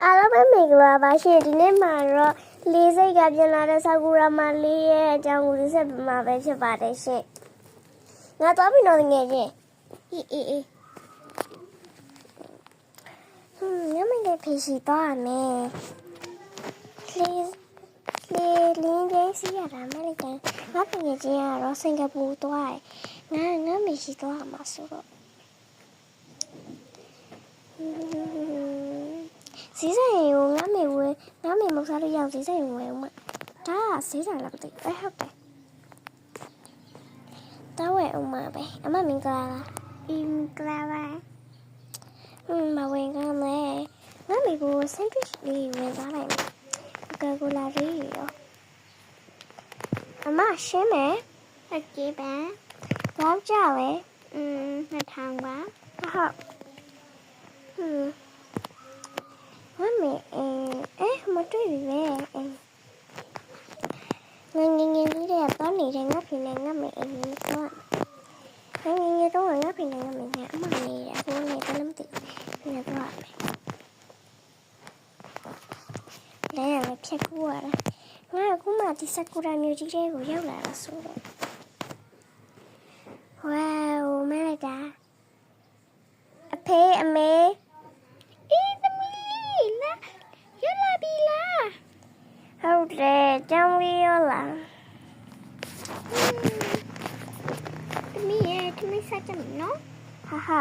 အားလုံးပဲမင်္ဂလာပါရှင်ဒီနေ့မှာတော့လေးစိတ်ကပြန်လာတဲ့ဆာကူရာမလေးရဲ့အကြောင်းကိုဆက်ပြမှာပဲဖြစ်ပါတယ်ရှင်ငါတော့ပြီနော်ငယ်ချင်းအေးညမလေးဖေးရှိတော့မယ်လေးလင်းချင်းစီရတာမလေးကငါငယ်ချင်းကတော့စင်ကာပူသွားတယ်ငါမရှိတော့မှာဆိုတော့စီးဆိုင်ကိုငါမေမစားလို့ရောက်စီးဆိုင်ဝယ်ဦးမဒါစီးဆိုင်လားမသိဘူးဟုတ်တယ်တောင်းဝယ်ဦးမပဲအမမင်္ဂလာပါအင်္ဂလာပါမဝင်ကမယ်ငါမေကိုဆန်ဒွစ်လေးဝယ်စားလိုက်မယ်ကာကိုလာလေးရောအမရှင်းမယ်ဟုတ်ကဲ့ပါဘာကြောက်လဲ2000ပါဟုတ်မတွေ့ပြီပဲငငယ်လေးတော့နေတဲ့ငါဖေနဲ့ငါမေအင်းတော့ငငယ်တော့ငါဖေနဲ့ငါမေနဲ့အမနေရဟိုနေတလုံးတိနေတော့လဲရဖြတ်ကူရတာငါအခုမှဒီဆာကူရာမျိုးကြီးတွေကိုရောက်လာတာဆိုတော့ဝေါမလိုက်တာအဖေအမေဟုတ်တယ်ကျောင်းလေးရောလားသမီးရဲ့သမီးစားကြမယ်နော်ဟာ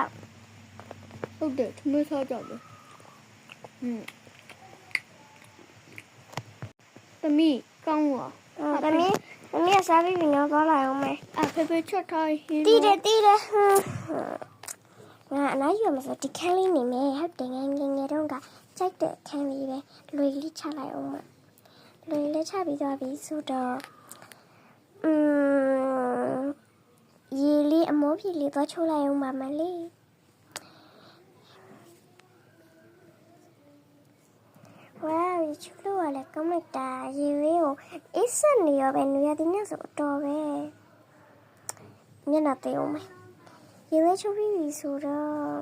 ဟုတ်တယ်သမီးစားကြမယ်သမီးကောင်းပါသမီးစားပြီးပြီနော်သွားလာအောင်မယ်ဖေချက်ထားဟင်းတီးတယ်ငါအနားယူမှာဆိုဒီခန်းလေးနေမယ်ဟုတ်တယ်ငယ်တော့ကကြိုက်တဲ့ခန်းလေးပဲလွယ်လေးချလိုက်အောင်မလွယ်လေးချပြီးသွားပြီဆိုတော့ရေလေးအမောပြေလေးသွားချိုးလိုက်အောင်ပါမလေးဝါးချိုးလို့လည်းကောင်းလိုက်တာရေလေးကိုအစ်စက်နေရောပဲနေရတဲ့ညဆိုတော့ပဲညနာသေးအောင်မယ်ရေလေးချိုးပြီးပြီဆိုတော့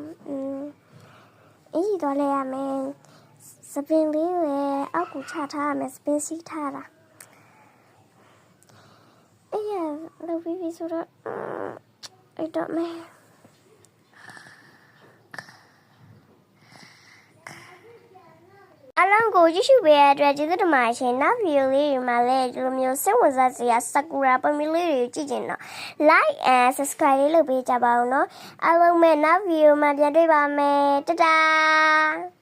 အေးတော့လဲရမယ်စပင်လေးရဲ့အောက်ကိုချထားရမယ်စပင်စီးထားတာအေးရလုပ်ပြီးပြီဆိုတော့အဲ့တော့မယ်အလုံးကိုကြည့်ရှုပေးရတဲ့အတွက်ကျေးဇူးတင်ပါတယ်ရှင်နောက်ဗီဒီယိုလေးတွေမှာလည်းဒီလိုမျိုးစိတ်ဝင်စားစရာဆာကူရာပုံလေးတွေကြည့်ကြင်တော့ like and subscribe လေးလုပ်ပေးကြပါဦးနော်အားလုံးပဲနောက်ဗီဒီယိုမှာပြန်တွေ့ပါမယ်တတား